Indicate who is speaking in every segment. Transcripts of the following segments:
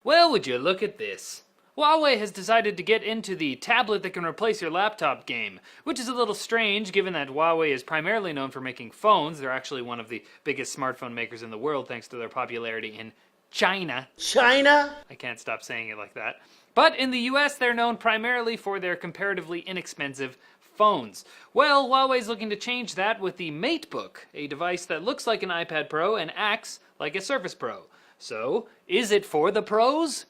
Speaker 1: Well, would you look at this? Huawei has decided to get into the tablet that can replace your laptop game, which is a little strange given that Huawei is primarily known for making phones. They're actually one of the biggest smartphone makers in the world thanks to their popularity in China.
Speaker 2: China?
Speaker 1: I can't stop saying it like that. But in the US, they're known primarily for their comparatively inexpensive phones. Well, Huawei's looking to change that with the Matebook, a device that looks like an iPad Pro and acts like a Surface Pro. So, is it for the pros?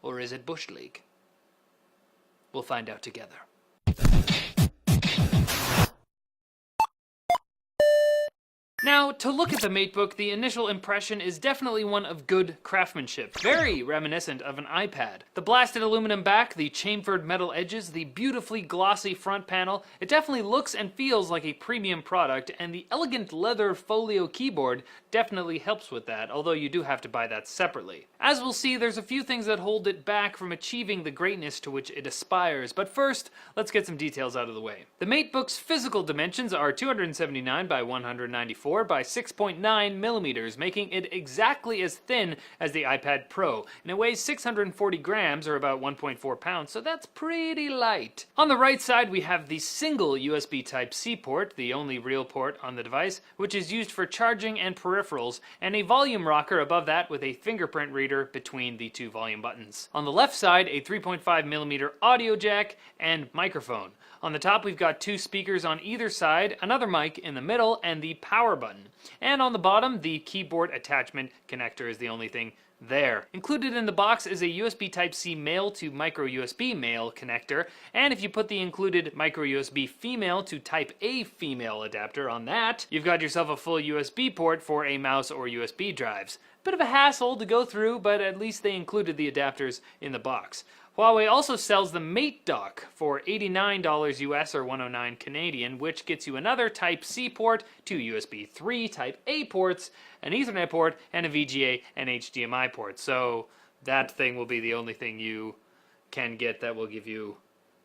Speaker 1: Or is it Bush League? We'll find out together. Now, to look at the Matebook, the initial impression is definitely one of good craftsmanship, very reminiscent of an iPad. The blasted aluminum back, the chamfered metal edges, the beautifully glossy front panel, it definitely looks and feels like a premium product, and the elegant leather folio keyboard definitely helps with that, although you do have to buy that separately. As we'll see, there's a few things that hold it back from achieving the greatness to which it aspires, but first, let's get some details out of the way. The Matebook's physical dimensions are 279 by 194 by 6.9 millimeters, making it exactly as thin as the iPad Pro, and it weighs 640 grams, or about 1.4 pounds, so that's pretty light. On the right side, we have the single USB Type-C port, the only real port on the device, which is used for charging and peripherals, and a volume rocker above that with a fingerprint reader between the two volume buttons. On the left side, a 3.5 millimeter audio jack and microphone. On the top, we've got two speakers on either side, another mic in the middle, and the power button. And on the bottom, the keyboard attachment connector is the only thing there. Included in the box is a USB Type-C male to micro USB male connector, and if you put the included micro USB female to Type-A female adapter on that, you've got yourself a full USB port for a mouse or USB drives. Bit of a hassle to go through, but at least they included the adapters in the box. Huawei also sells the Mate Dock for $89 US or 109 Canadian, which gets you another Type-C port, two USB 3 Type-A ports, an Ethernet port, and a VGA and HDMI port. So that thing will be the only thing you can get that will give you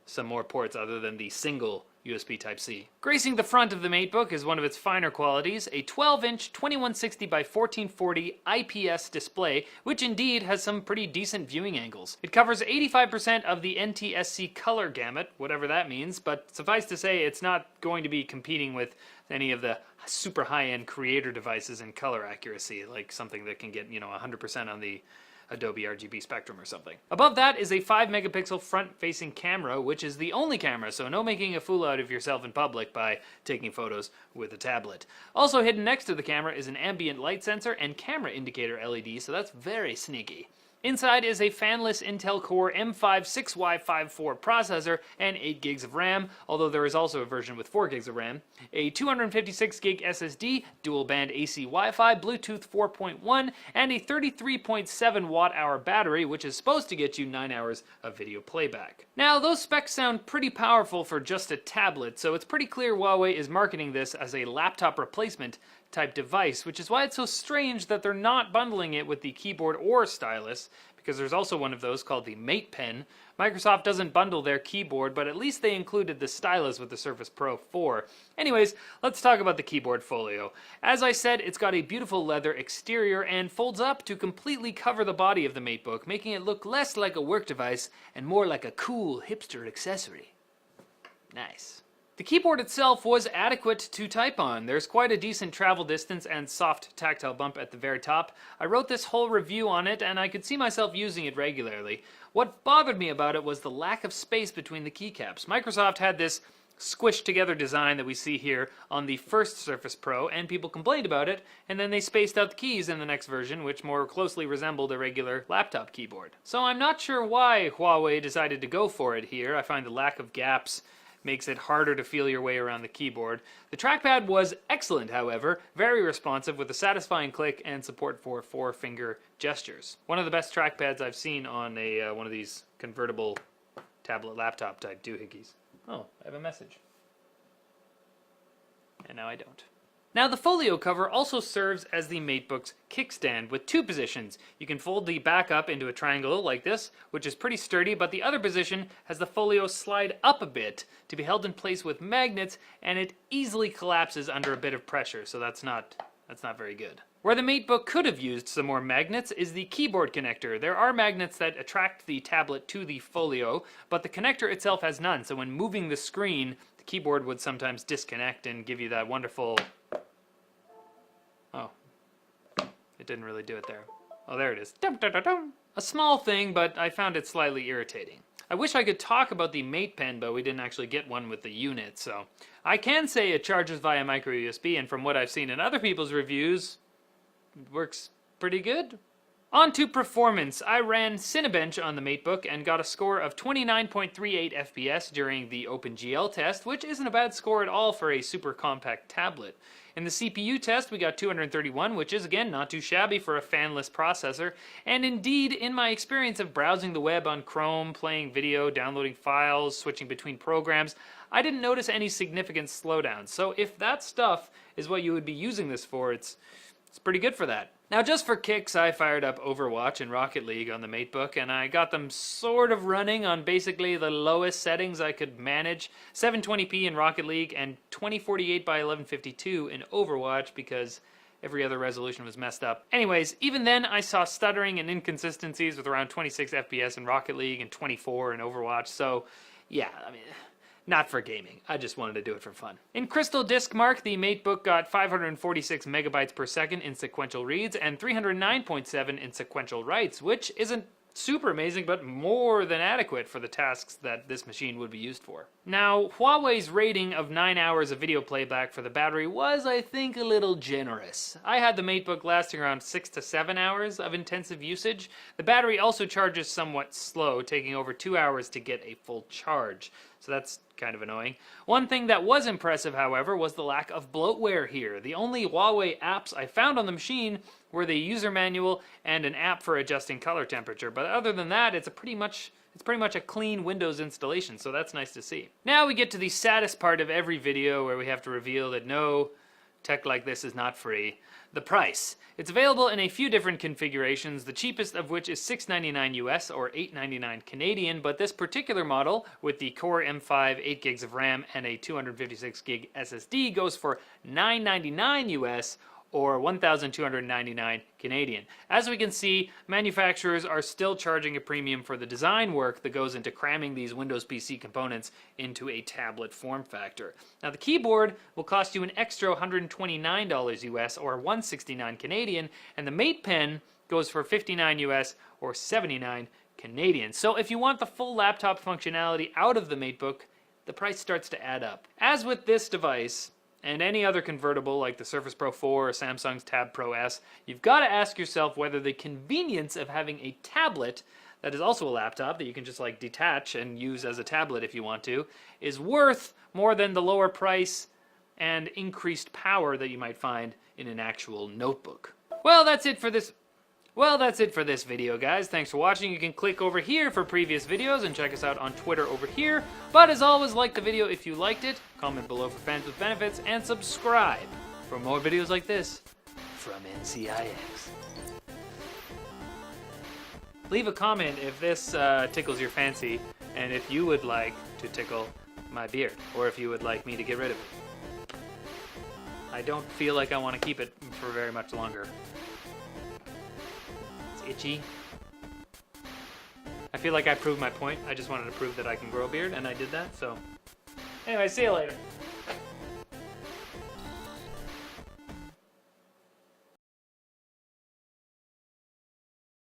Speaker 1: some more ports other than the single USB Type-C. Gracing the front of the Matebook is one of its finer qualities, a 12-inch 2160 by 1440 IPS display, which indeed has some pretty decent viewing angles. It covers 85% of the NTSC color gamut, whatever that means, but suffice to say it's not going to be competing with any of the super high-end creator devices in color accuracy, like something that can get, 100% on the Adobe RGB Spectrum or something. Above that is a 5 megapixel front-facing camera, which is the only camera, so no making a fool out of yourself in public by taking photos with a tablet. Also hidden next to the camera is an ambient light sensor and camera indicator LED, so that's very sneaky. Inside is a fanless Intel Core M5 6Y54 processor and 8 gigs of RAM, although there is also a version with 4 gigs of RAM, a 256 gig SSD, dual band AC Wi-Fi, Bluetooth 4.1, and a 33.7 watt-hour battery, which is supposed to get you 9 hours of video playback. Now, those specs sound pretty powerful for just a tablet, so it's pretty clear Huawei is marketing this as a laptop replacement type device, which is why it's so strange that they're not bundling it with the keyboard or stylus, because there's also one of those called the Mate Pen. Microsoft doesn't bundle their keyboard, but at least they included the stylus with the Surface Pro 4. Anyways, let's talk about the keyboard folio. As I said, it's got a beautiful leather exterior and folds up to completely cover the body of the Matebook, making it look less like a work device and more like a cool hipster accessory. Nice. The keyboard itself was adequate to type on. There's quite a decent travel distance and soft tactile bump at the very top. I wrote this whole review on it and I could see myself using it regularly. What bothered me about it was the lack of space between the keycaps. Microsoft had this squished together design that we see here on the first Surface Pro, and people complained about it, and then they spaced out the keys in the next version, which more closely resembled a regular laptop keyboard. So I'm not sure why Huawei decided to go for it here. I find the lack of gaps makes it harder to feel your way around the keyboard. The trackpad was excellent, however, very responsive with a satisfying click and support for 4-finger gestures. One of the best trackpads I've seen on one of these convertible tablet laptop type doohickeys. Oh, I have a message. And now I don't. Now the folio cover also serves as the Matebook's kickstand with two positions. You can fold the back up into a triangle like this, which is pretty sturdy, but the other position has the folio slide up a bit to be held in place with magnets, and it easily collapses under a bit of pressure, so that's not very good. Where the Matebook could have used some more magnets is the keyboard connector. There are magnets that attract the tablet to the folio, but the connector itself has none, so when moving the screen, the keyboard would sometimes disconnect and give you that wonderful... Oh. It didn't really do it there. Oh, there it is. Dum, dum, dum, dum. A small thing, but I found it slightly irritating. I wish I could talk about the Mate Pen, but we didn't actually get one with the unit, so... I can say it charges via micro USB, and from what I've seen in other people's reviews, it works pretty good. On to performance. I ran Cinebench on the Matebook and got a score of 29.38 FPS during the OpenGL test, which isn't a bad score at all for a super compact tablet. In the CPU test, we got 231, which is, again, not too shabby for a fanless processor. And indeed, in my experience of browsing the web on Chrome, playing video, downloading files, switching between programs, I didn't notice any significant slowdowns. So if that stuff is what you would be using this for, it's pretty good for that. Now, just for kicks, I fired up Overwatch and Rocket League on the Matebook, and I got them sort of running on basically the lowest settings I could manage. 720p in Rocket League and 2048 by 1152 in Overwatch because every other resolution was messed up. Anyways, even then I saw stuttering and inconsistencies with around 26 FPS in Rocket League and 24 in Overwatch, so yeah, I mean... not for gaming. I just wanted to do it for fun. In Crystal Disk Mark, the Matebook got 546 megabytes per second in sequential reads and 309.7 in sequential writes, which isn't super amazing, but more than adequate for the tasks that this machine would be used for. Now, Huawei's rating of 9 hours of video playback for the battery was, I think, a little generous. I had the Matebook lasting around 6 to 7 hours of intensive usage. The battery also charges somewhat slow, taking over 2 hours to get a full charge. So that's kind of annoying. One thing that was impressive, however, was the lack of bloatware here. The only Huawei apps I found on the machine were the user manual and an app for adjusting color temperature. But other than that, it's pretty much a clean Windows installation, so that's nice to see. Now we get to the saddest part of every video where we have to reveal that no, tech like this is not free. The price. It's available in a few different configurations, the cheapest of which is $699 US or $899 Canadian, but this particular model with the Core M5, 8 gigs of RAM, and a 256 gig SSD goes for $999 US or $1,299 Canadian. As we can see, manufacturers are still charging a premium for the design work that goes into cramming these Windows PC components into a tablet form factor. Now the keyboard will cost you an extra $129 US or $169 Canadian, and the Mate Pen goes for $59 US or $79 Canadian. So if you want the full laptop functionality out of the Matebook, the price starts to add up. As with this device, and any other convertible like the Surface Pro 4 or Samsung's Tab Pro S, you've got to ask yourself whether the convenience of having a tablet that is also a laptop that you can just like detach and use as a tablet if you want to, is worth more than the lower price and increased power that you might find in an actual notebook. Well, that's it for this video, guys. Thanks for watching. You can click over here for previous videos and check us out on Twitter over here. But as always, like the video if you liked it, comment below for fans with benefits, and subscribe for more videos like this from NCIX. Leave a comment if this tickles your fancy, and if you would like to tickle my beard, or if you would like me to get rid of it. I don't feel like I want to keep it for very much longer. Itchy. I feel like I proved my point. I just wanted to prove that I can grow a beard, and I did that, so... Anyway, see you later.